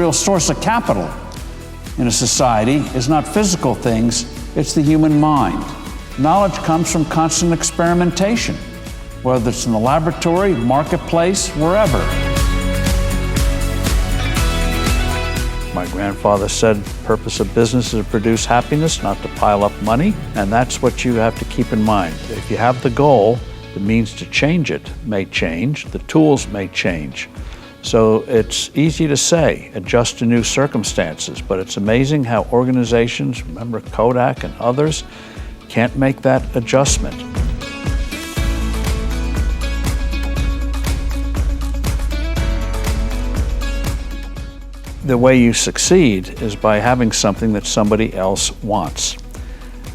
real source of capital in a society is not physical things, it's the human mind. Knowledge comes from constant experimentation, whether it's in the laboratory, marketplace, wherever. My grandfather said the purpose of business is to produce happiness, not to pile up money, and that's what you have to keep in mind. If you have the goal, the means to change it may change, the tools may change. So it's easy to say, adjust to new circumstances, but it's amazing how organizations, remember Kodak and others, can't make that adjustment. The way you succeed is by having something that somebody else wants.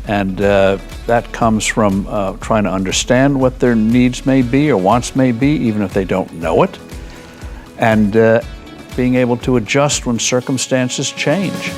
And that comes from trying to understand what their needs may be or wants may be, even if they don't know it, and being able to adjust when circumstances change.